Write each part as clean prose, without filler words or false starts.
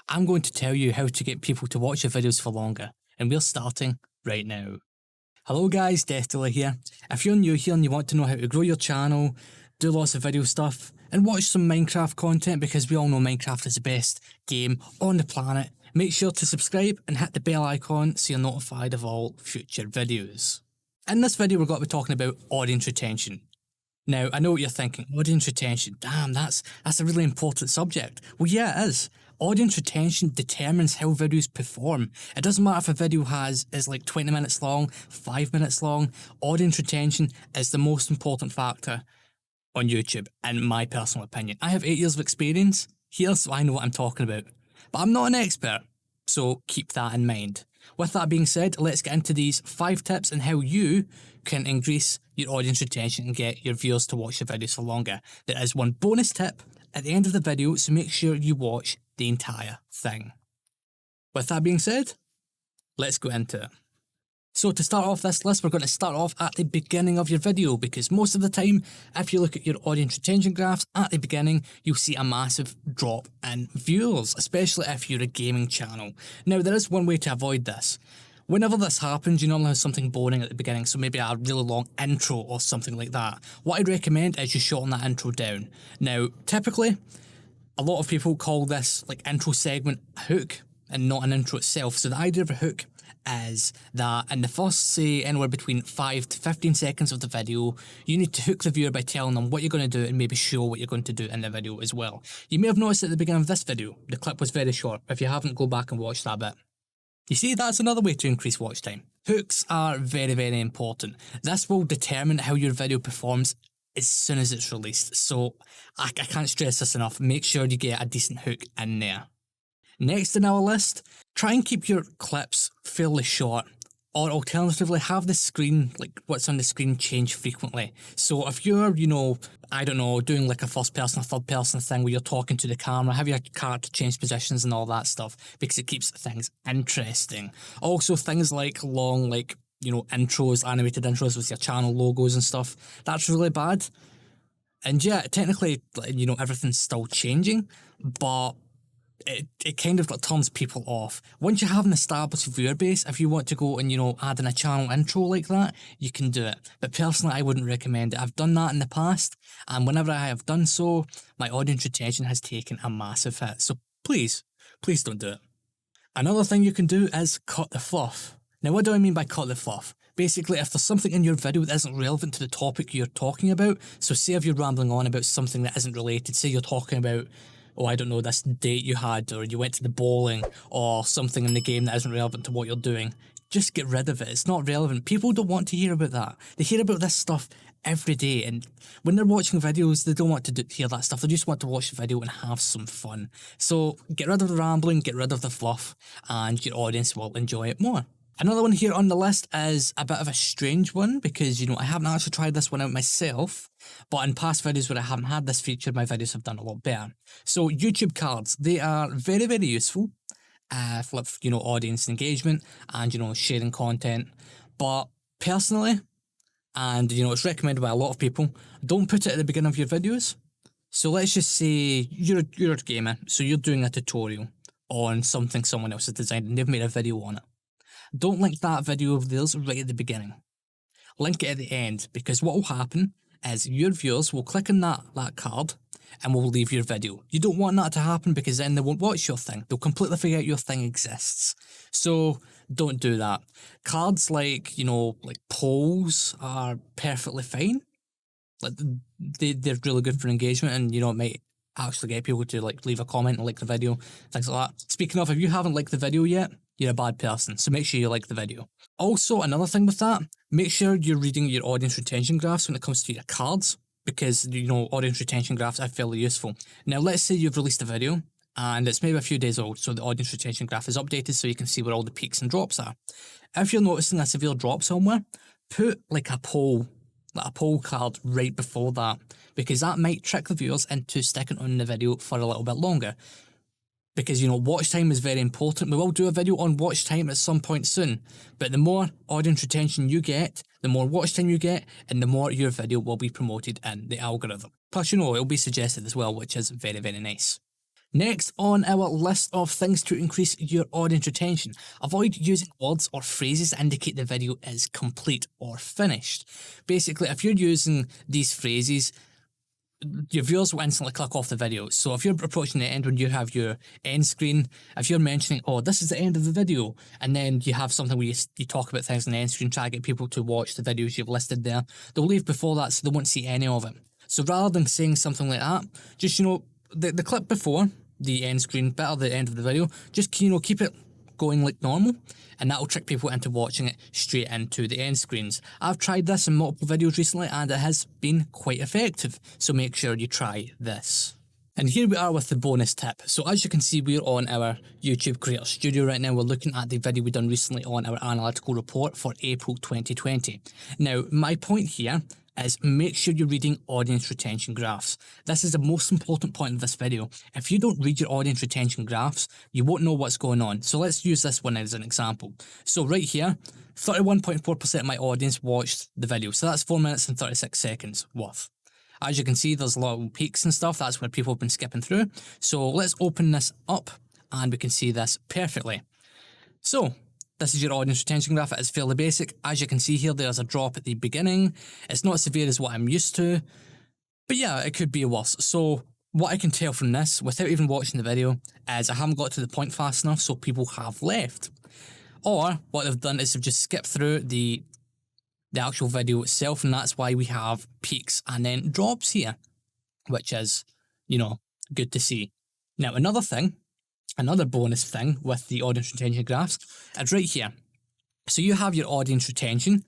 I'm going to tell you how to get people to watch your videos for longer, and we're starting right now. Hello guys, Deathdealer here. If you're new here and you want to know how to grow your channel, do lots of video stuff, and watch some Minecraft content because we all know Minecraft is the best game on the planet, make sure to subscribe and hit the bell icon so you're notified of all future videos. In this video we're going to be talking about audience retention. Now, I know what you're thinking, audience retention, damn, that's a really important subject. Well, yeah, it is. Audience retention determines how videos perform. It doesn't matter if a video is like 20 minutes long, 5 minutes long. Audience retention is the most important factor on YouTube, in my personal opinion. I have 8 years of experience here, so I know what I'm talking about. But I'm not an expert, so keep that in mind. With that being said, let's get into these 5 tips on how you can increase your audience retention and get your viewers to watch your videos for longer. There is one bonus tip at the end of the video, so make sure you watch the entire thing. With that being said, let's go into it. So to start off this list, we're going to start off at the beginning of your video, because most of the time, if you look at your audience retention graphs at the beginning, you'll see a massive drop in viewers, especially if you're a gaming channel. Now, there is one way to avoid this. Whenever this happens, you normally have something boring at the beginning, so maybe a really long intro or something like that. What I'd recommend is you shorten that intro down. Now, typically, a lot of people call this like intro segment a hook and not an intro itself. So the idea of a hook is that in the first, say, anywhere between 5 to 15 seconds of the video, you need to hook the viewer by telling them what you're going to do and maybe show what you're going to do in the video as well. You may have noticed at the beginning of this video, the clip was very short. If you haven't, go back and watch that bit. You see, that's another way to increase watch time. Hooks are very, very important. This will determine how your video performs as soon as it's released. So I can't stress this enough. Make sure you get a decent hook in there. Next in our list, try and keep your clips fairly short, or alternatively have the screen, like what's on the screen, change frequently. So if you're, I don't know, doing like a first person or third person thing where you're talking to the camera, have your character change positions and all that stuff, because it keeps things interesting. Also things like long, intros, animated intros with your channel logos and stuff, that's really bad. And yeah, technically, everything's still changing, but it kind of turns people off. Once you have an established viewer base, if you want to go and, add in a channel intro like that, you can do it. But personally, I wouldn't recommend it. I've done that in the past, and whenever I have done so, my audience retention has taken a massive hit. So please don't do it. Another thing you can do is cut the fluff. Now, what do I mean by cut the fluff? Basically, if there's something in your video that isn't relevant to the topic you're talking about, so say if you're rambling on about something that isn't related, say you're talking about, I don't know, this date you had, or you went to the bowling, or something in the game that isn't relevant to what you're doing, just get rid of it. It's not relevant. People don't want to hear about that. They hear about this stuff every day, and when they're watching videos, they don't want to hear that stuff. They just want to watch the video and have some fun. So get rid of the rambling, get rid of the fluff, and your audience will enjoy it more. Another one here on the list is a bit of a strange one, because, I haven't actually tried this one out myself, but in past videos where I haven't had this feature, my videos have done a lot better. So YouTube cards, they are very, very useful for, audience engagement and, sharing content. But personally, and, it's recommended by a lot of people, don't put it at the beginning of your videos. So let's just say you're a gamer, so you're doing a tutorial on something someone else has designed and they've made a video on it. Don't link that video of theirs right at the beginning. Link it at the end, because what will happen is your viewers will click on that card and will leave your video. You don't want that to happen, because then they won't watch your thing. They'll completely forget your thing exists. So don't do that. Cards like polls are perfectly fine. They're really good for engagement, and it might actually get people to leave a comment and like the video, things like that. Speaking of, if you haven't liked the video yet, you're a bad person, so make sure you like the video. Also, another thing with that, make sure you're reading your audience retention graphs when it comes to your cards, because, audience retention graphs are fairly useful. Now, let's say you've released a video, and it's maybe a few days old, so the audience retention graph is updated so you can see where all the peaks and drops are. If you're noticing a severe drop somewhere, put a poll card right before that, because that might trick the viewers into sticking on the video for a little bit longer. Because, watch time is very important. We will do a video on watch time at some point soon. But the more audience retention you get, the more watch time you get, and the more your video will be promoted in the algorithm. Plus, it'll be suggested as well, which is very, very nice. Next on our list of things to increase your audience retention, avoid using words or phrases that indicate the video is complete or finished. Basically, if you're using these phrases, your viewers will instantly click off the video. So if you're approaching the end when you have your end screen, if you're mentioning, oh, this is the end of the video, and then you have something where you talk about things on the end screen, try to get people to watch the videos you've listed there, they'll leave before that, so they won't see any of it. So rather than saying something like that, just, the clip before the end screen bit or the end of the video, just, keep it going like normal, and that'll trick people into watching it straight into the end screens. I've tried this in multiple videos recently and it has been quite effective, so make sure you try this. And here we are with the bonus tip. So as you can see, we're on our YouTube Creator Studio right now. We're looking at the video we done recently on our analytical report for April 2020. Now, my point here is make sure you're reading audience retention graphs. This is the most important point of this video. If you don't read your audience retention graphs, you won't know what's going on. So let's use this one as an example. So right here, 31.4% of my audience watched the video. So that's 4 minutes and 36 seconds worth. As you can see, there's a lot of peaks and stuff. That's where people have been skipping through. So let's open this up and we can see this perfectly. So this is your audience retention graph. It is fairly basic. As you can see here, there's a drop at the beginning. It's not as severe as what I'm used to, but yeah, it could be worse. So what I can tell from this, without even watching the video, is I haven't got to the point fast enough, so people have left. Or what they've done is they've just skipped through the actual video itself, and that's why we have peaks and then drops here, which is, good to see. Now, another bonus thing with the audience retention graphs is right here. So you have your audience retention,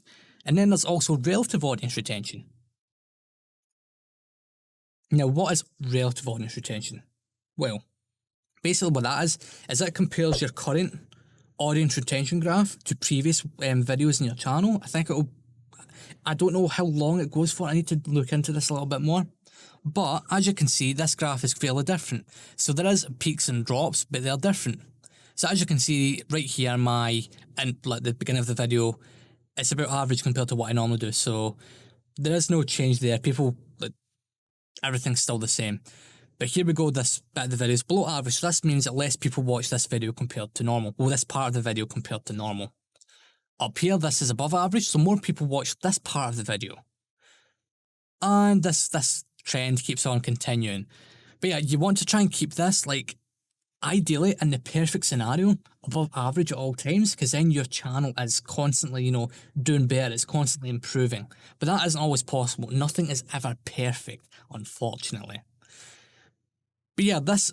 and then there's also relative audience retention. Now, what is relative audience retention? Well, basically what that is that compares your current audience retention graph to previous videos in your channel. I don't know how long it goes for. I need to look into this a little bit more. But as you can see, this graph is fairly different. So there is peaks and drops, but they're different. So as you can see right here, like the beginning of the video, it's about average compared to what I normally do. So there is no change there. Everything's still the same. But here we go, this bit of the video is below average. So this means that less people watch this video compared to normal. Well, this part of the video compared to normal. Up here, this is above average, so more people watch this part of the video. And this trend keeps on continuing. But yeah, you want to try and keep this, ideally, in the perfect scenario, above average at all times, because then your channel is constantly, doing better, it's constantly improving. But that isn't always possible. Nothing is ever perfect, unfortunately. But yeah, this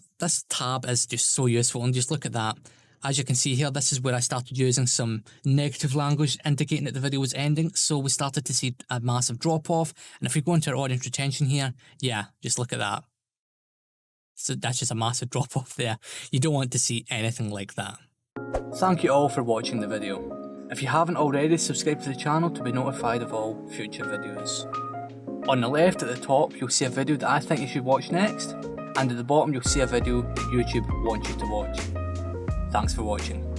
tab is just so useful, and just look at that. As you can see here, this is where I started using some negative language indicating that the video was ending, so we started to see a massive drop-off. And if we go into our audience retention here, yeah, just look at that. So that's just a massive drop-off there. You don't want to see anything like that. Thank you all for watching the video. If you haven't already, subscribe to the channel to be notified of all future videos. On the left at the top, you'll see a video that I think you should watch next, and at the bottom you'll see a video that YouTube wants you to watch. Thanks for watching.